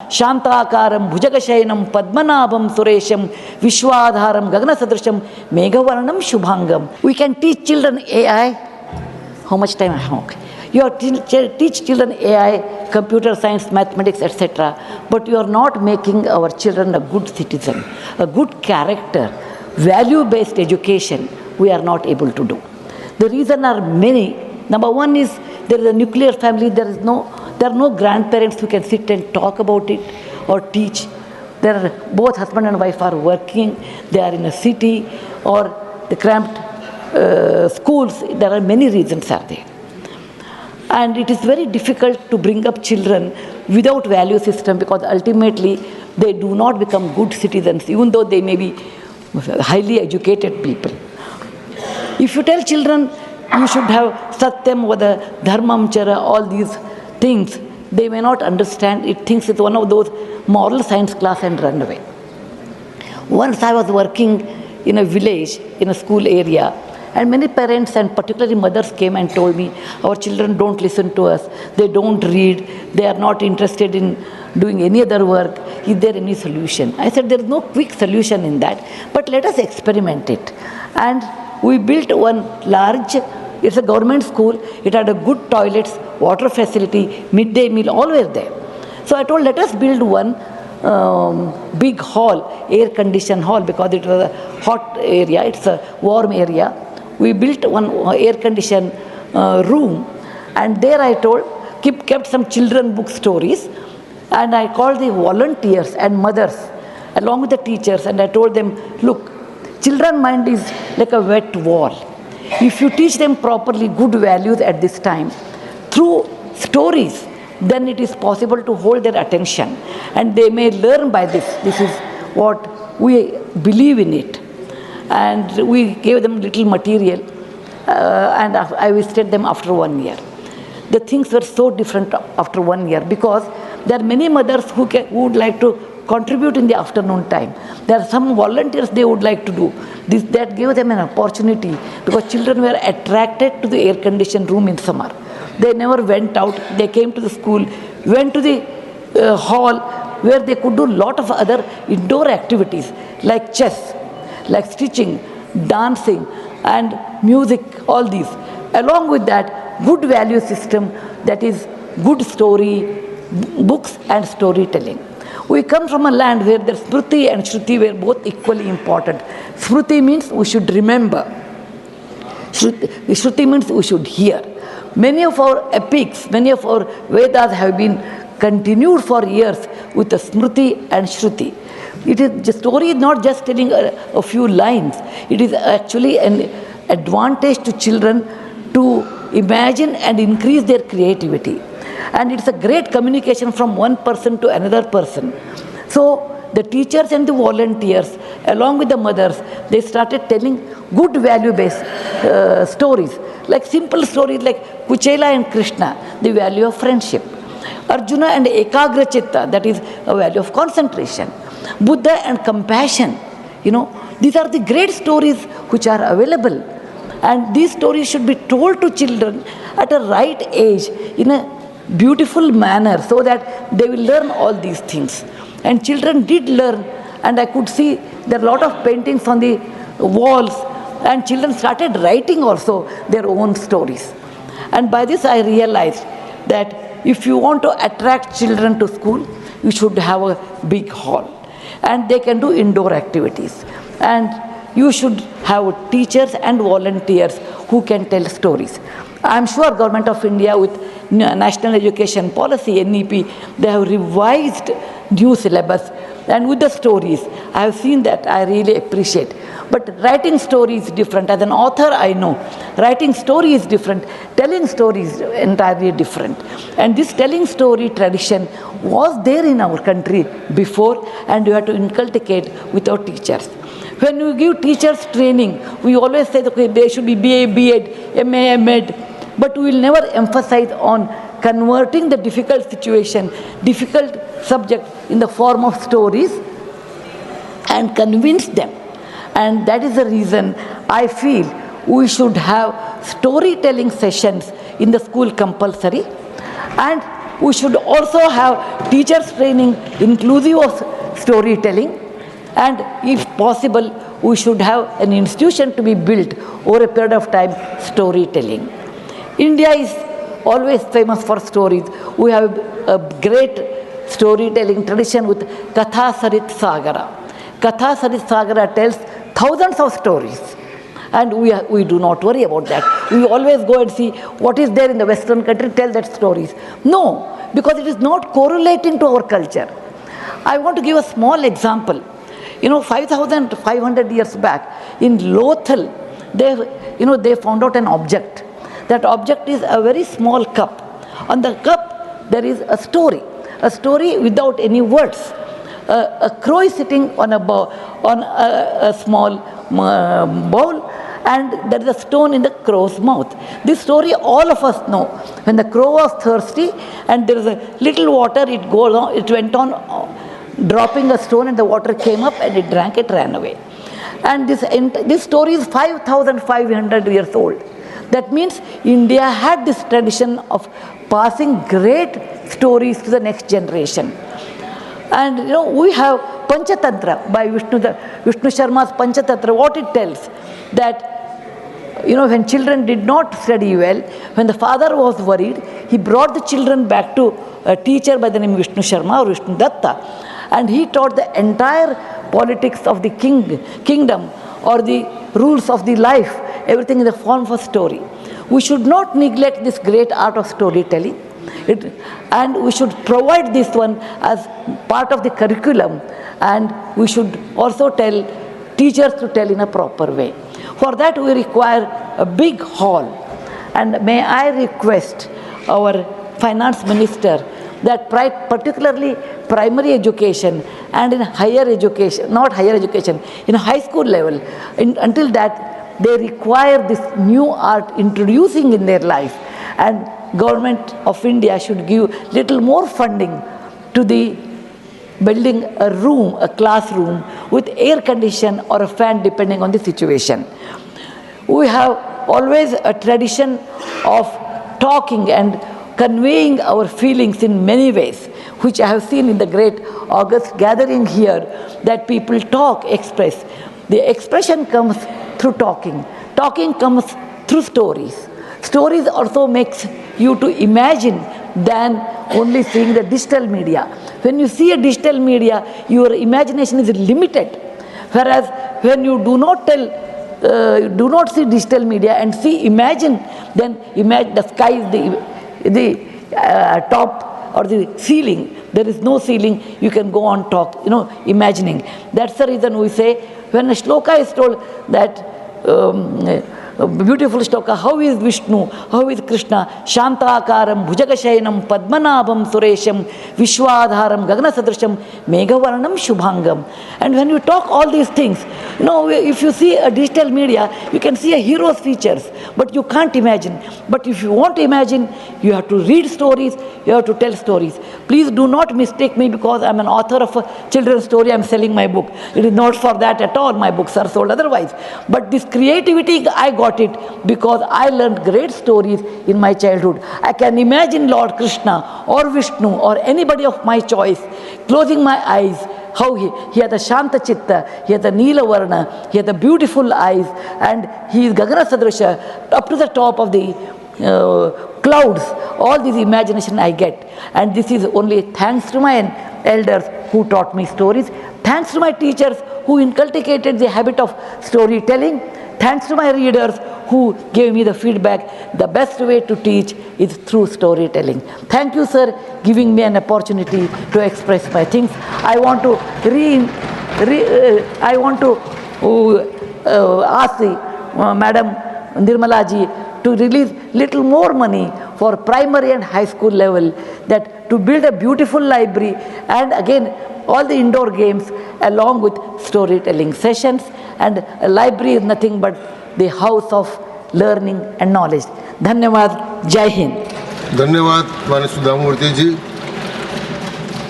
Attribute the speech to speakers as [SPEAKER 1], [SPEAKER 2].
[SPEAKER 1] Shantakaram, Bhujagashayanam, Padmanabham, Suresham, Vishwadharam, Gagana Sadrasham, Megavaranam, Shubhangam. We can teach children AI. How much time I have? Okay. You are teach children AI, computer science, mathematics, etc. But you are not making our children a good citizen, a good character, value-based education. We are not able to do. The reasons are many. Number one is there is a nuclear family. There are no grandparents who can sit and talk about it or teach. There are both husband and wife are working. They are in a city or the cramped schools. There are many reasons are there. And it is very difficult to bring up children without value system, because ultimately they do not become good citizens, even though they may be highly educated people. If you tell children you should have Satyam, Vada, Dharmam, Chara, all these things, they may not understand. It thinks it's one of those moral science class and run away. Once I was working in a village, in a school area, and many parents and particularly mothers came and told me, our children don't listen to us, they don't read, they are not interested in doing any other work. Is there any solution? I said, there is no quick solution in that, but let us experiment it. And we built one large, it's a government school, it had a good toilets, water facility, midday meal, all were there. So I told, let us build one big hall, air-conditioned hall, because it was a hot area, it's a warm area. We built one air-conditioned room, and there I told, kept some children book stories, and I called the volunteers and mothers along with the teachers, and I told them, look, children's mind is like a wet wall. If you teach them properly good values at this time, through stories, then it is possible to hold their attention, and they may learn by this. This is what we believe in it. And we gave them little material, and I visited them after 1 year. The things were so different after 1 year, because there are many mothers who would like to contribute in the afternoon time. There are some volunteers they would like to do. That gave them an opportunity, because children were attracted to the air-conditioned room in summer. They never went out. They came to the school, went to the hall, where they could do a lot of other indoor activities like chess, like stitching, dancing, and music, all these. Along with that, good value system, that is good story, books and storytelling. We come from a land where the Smriti and Shruti were both equally important. Smriti means we should remember. Shruti means we should hear. Many of our epics, many of our Vedas have been continued for years with the Smriti and Shruti. The story is not just telling a few lines. It is actually an advantage to children to imagine and increase their creativity. And it's a great communication from one person to another person. So the teachers and the volunteers, along with the mothers, they started telling good value-based stories. Like simple stories like Kuchela and Krishna, the value of friendship. Arjuna and Ekagra Chitta, that is a value of concentration. Buddha and compassion, these are the great stories which are available, and these stories should be told to children at a right age in a beautiful manner, so that they will learn all these things. And children did learn, and I could see there are a lot of paintings on the walls, and children started writing also their own stories. And by this I realized that if you want to attract children to school, you should have a big hall, and they can do indoor activities, and you should have teachers and volunteers who can tell stories. I am sure Government of India with National Education Policy, NEP, they have revised new syllabus, and with the stories, I have seen that. I really appreciate. But writing story is different. As an author, I know writing story is different, telling story is entirely different. And this telling story tradition was there in our country before, and we have to inculcate with our teachers. When we give teachers training, we always say, okay, they should be BA, B.Ed, MA, M.Ed, but we will never emphasize on converting the difficult situation, difficult subject in the form of stories and convince them. And that is the reason I feel we should have storytelling sessions in the school compulsory, and we should also have teachers training inclusive of storytelling, and if possible, we should have an institution to be built over a period of time, storytelling. India is always famous for stories. We have a great storytelling tradition with Katha Sarit Sagara. Katha Sarit Sagara tells thousands of stories. And we do not worry about that. We always go and see what is there in the Western country, tell that stories. No, because it is not correlating to our culture. I want to give a small example. 5,500 years back in Lothal, they found out an object. That object is a very small cup. On the cup, there is a story without any words. A crow is sitting on a small bowl, and there is a stone in the crow's mouth. This story all of us know. When the crow was thirsty and there is a little water, it went on dropping a stone, and the water came up and it drank, it ran away. And this story is 5,500 years old. That means India had this tradition of passing great stories to the next generation. And we have Panchatantra by Vishnu Sharma's Panchatantra. What it tells, that when children did not study well, when the father was worried, he brought the children back to a teacher by the name Vishnu Sharma or Vishnu Datta, and he taught the entire politics of the kingdom or the rules of the life, everything in the form of a story. We should not neglect this great art of storytelling. And we should provide this one as part of the curriculum, and we should also tell teachers to tell in a proper way. For that we require a big hall, and may I request our finance minister that particularly primary education and in higher education, not higher education, in high school level, until that they require this new art introducing in their life, and Government of India should give little more funding to the building a classroom with air condition or a fan depending on the situation. We have always a tradition of talking and conveying our feelings in many ways, which I have seen in the great August gathering here, that people talk, express. The expression comes through talking. Talking comes through stories. Stories also makes you to imagine than only seeing the digital media. When you see a digital media, your imagination is limited. Whereas when you do not see digital media and imagine, then imagine the sky is the top or the ceiling. There is no ceiling, you can go on imagining. That's the reason we say, when a shloka is told that, beautiful shloka, how is Vishnu, how is Krishna, Shantakaram, Bhujagashayanam, Padmanabham, Suresham, Vishwadharam, Gaganasadrasham, Meghavarnam, Shubhangam. And when you talk all these things, if you see a digital media, you can see a hero's features, but you can't imagine. But if you want to imagine, you have to read stories, you have to tell stories. Please do not mistake me because I'm an author of a children's story, I'm selling my book. It is not for that at all, my books are sold otherwise. But this creativity, I got it because I learned great stories in my childhood. I can imagine Lord Krishna or Vishnu or anybody of my choice, closing my eyes, how he had a Shanta Chitta, he had a Neela Varna, he had the beautiful eyes, and he is Gagana Sadrisha, up to the top of the clouds. All this imagination I get, and this is only thanks to my elders who taught me stories, thanks to my teachers who inculcated the habit of storytelling, thanks to my readers who gave me the feedback. The best way to teach is through storytelling. Thank you, sir, giving me an opportunity to express my things. I want to ask Madam Nirmala ji to release little more money for primary and high school level, that to build a beautiful library, and again all the indoor games along with storytelling sessions. And a library is nothing but the house of learning and knowledge. Dhanyavad, Jai Hind.
[SPEAKER 2] धन्यवाद माननीय सुधा मूर्ति जी.